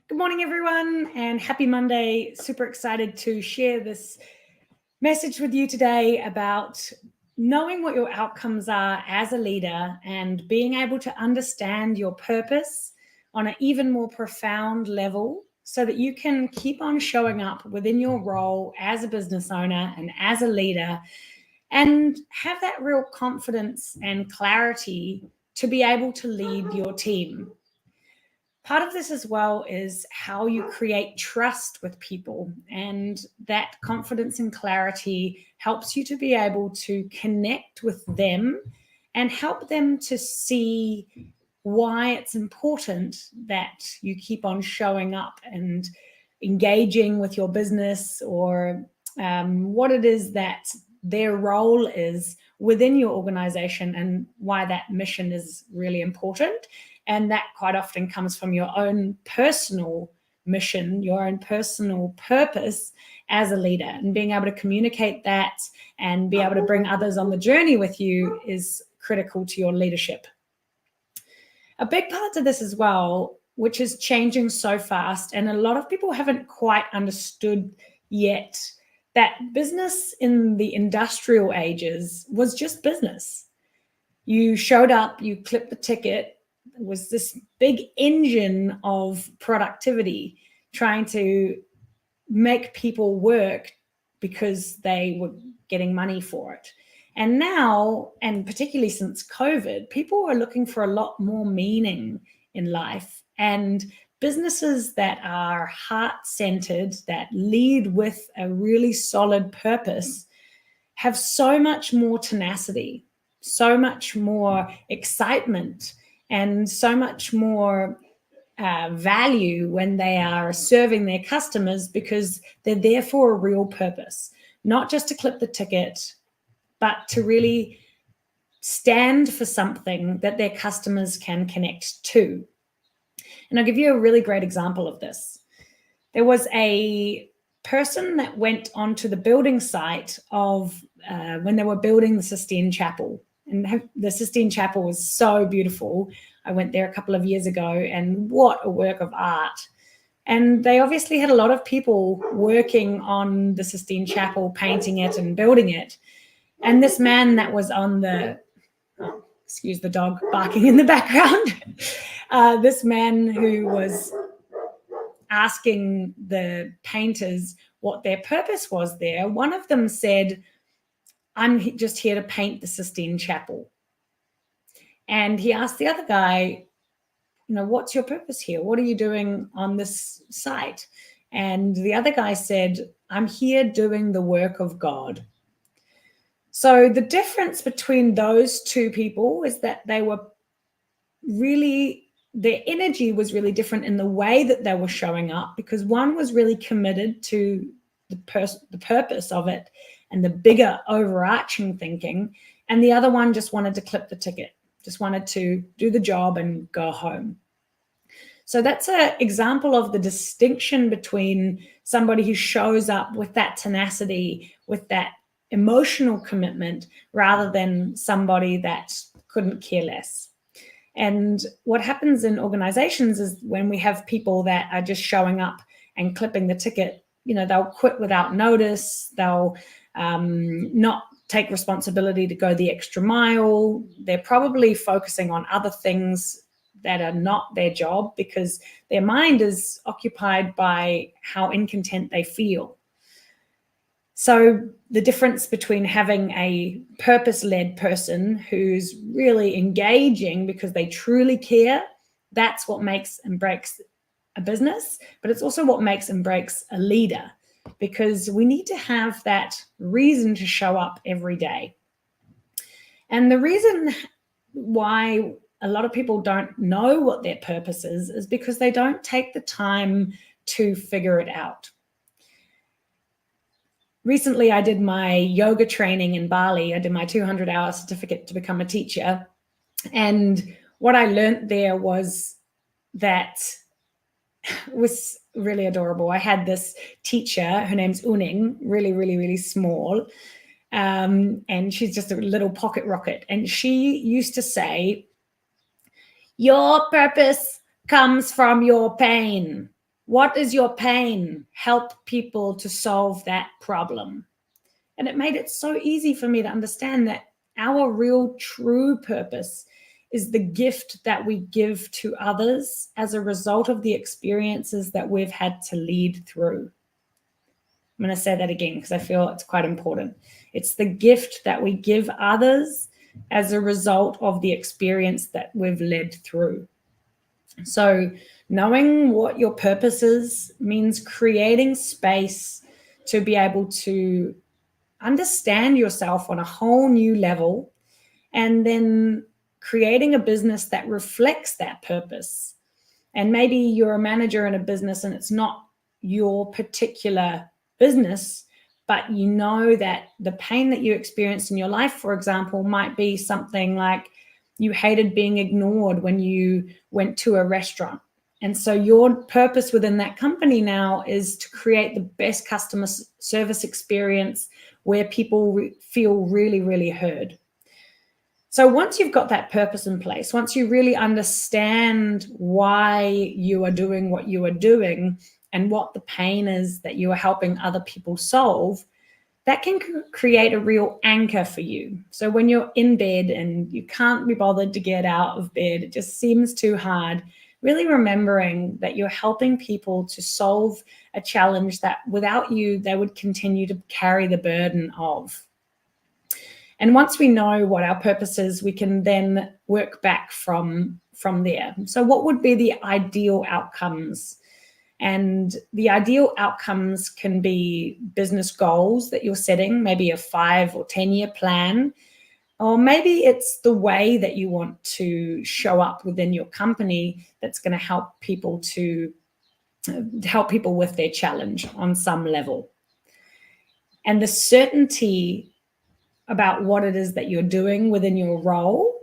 Good morning, everyone, and happy Monday. Super excited to share this message with you today about knowing what your outcomes are as a leader and being able to understand your purpose on an even more profound level so that you can keep on showing up within your role as a business owner and as a leader and have that real confidence and clarity to be able to lead your team. Part of this as well is how you create trust with people, and that confidence and clarity helps you to be able to connect with them and help them to see why it's important that you keep on showing up and engaging with your business, or what it is that their role is within your organization and why that mission is really important. And that quite often comes from your own personal mission, your own personal purpose as a leader. And being able to communicate that and be able to bring others on the journey with you is critical to your leadership. A big part of this as well, which is changing so fast, and a lot of people haven't quite understood yet, that business in the industrial ages was just business. You showed up, you clipped the ticket. It was this big engine of productivity trying to make people work because they were getting money for it. And now, and particularly since COVID, people are looking for a lot more meaning in life, and businesses that are heart-centered, that lead with a really solid purpose, have so much more tenacity, so much more excitement, and so much more value when they are serving their customers, because they're there for a real purpose, not just to clip the ticket, but to really stand for something that their customers can connect to. And I'll give you a really great example of this. There was a person that went onto the building site of when they were building the Sistine Chapel. And the Sistine Chapel was so beautiful. I went there a couple of years ago, and what a work of art. And they obviously had a lot of people working on the Sistine Chapel, painting it and building it. And this man that was on the, excuse the dog barking in the background, this man who was asking the painters what their purpose was there, one of them said, "I'm just here to paint the Sistine Chapel." And he asked the other guy, "What's your purpose here? What are you doing on this site?" And the other guy said, "I'm here doing the work of God." So the difference between those two people is that they were really, their energy was really different in the way that they were showing up, because one was really committed to the purpose of it and the bigger overarching thinking, and the other one just wanted to clip the ticket, just wanted to do the job and go home. So that's an example of the distinction between somebody who shows up with that tenacity, with that emotional commitment, rather than somebody that couldn't care less. And what happens in organizations is when we have people that are just showing up and clipping the ticket, they'll quit without notice. They'll not take responsibility to go the extra mile. They're probably focusing on other things that are not their job, because their mind is occupied by how incontent they feel. So the difference between having a purpose-led person who's really engaging because they truly care, that's what makes and breaks a business, but it's also what makes and breaks a leader, because we need to have that reason to show up every day. And the reason why a lot of people don't know what their purpose is because they don't take the time to figure it out. Recently, I did my yoga training in Bali. I did my 200-hour certificate to become a teacher. And what I learned there was that was really adorable. I had this teacher, her name's Uning, really, really, really small. And she's just a little pocket rocket. And she used to say, "Your purpose comes from your pain. What is your pain? Help people to solve that problem. And it made it so easy for me to understand that our real true purpose is the gift that we give to others as a result of the experiences that we've had to lead through. I'm going to say that again because I feel it's quite important. It's the gift that we give others as a result of the experience that we've led through. So knowing what your purpose is means creating space to be able to understand yourself on a whole new level, and then creating a business that reflects that purpose. And maybe you're a manager in a business and it's not your particular business, but you know that the pain that you experienced in your life, for example, might be something like you hated being ignored when you went to a restaurant. And so your purpose within that company now is to create the best customer service experience where people feel really, really heard. So once you've got that purpose in place, once you really understand why you are doing what you are doing and what the pain is that you are helping other people solve, that can create a real anchor for you. So when you're in bed and you can't be bothered to get out of bed, it just seems too hard, really remembering that you're helping people to solve a challenge that without you, they would continue to carry the burden of. And once we know what our purpose is, we can then work back from there. So what would be the ideal outcomes? And the ideal outcomes can be business goals that you're setting, maybe a 5 or 10-year plan, or maybe it's the way that you want to show up within your company that's going to help people with their challenge on some level. And the certainty about what it is that you're doing within your role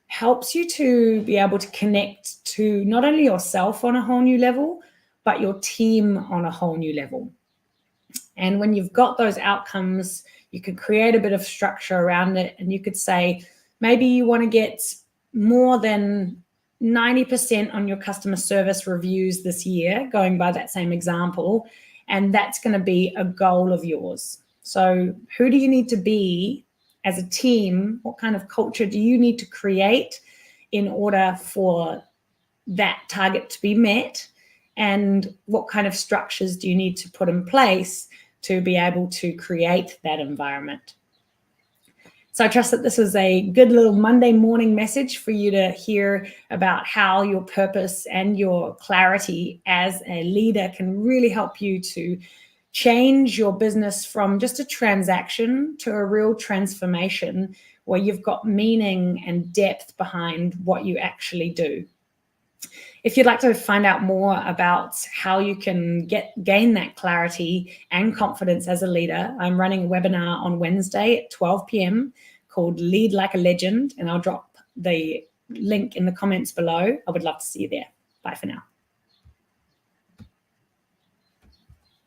helps you to be able to connect to not only yourself on a whole new level, but your team on a whole new level. And when you've got those outcomes, you can create a bit of structure around it. And you could say, maybe you want to get more than 90% on your customer service reviews this year, going by that same example. And that's going to be a goal of yours. So who do you need to be as a team? What kind of culture do you need to create in order for that target to be met? And what kind of structures do you need to put in place to be able to create that environment? So I trust that this is a good little Monday morning message for you to hear about how your purpose and your clarity as a leader can really help you to change your business from just a transaction to a real transformation where you've got meaning and depth behind what you actually do. If you'd like to find out more about how you can gain that clarity and confidence as a leader, I'm running a webinar on Wednesday at 12 p.m. called Lead Like a Legend, and I'll drop the link in the comments below. I would love to see you there. Bye for now.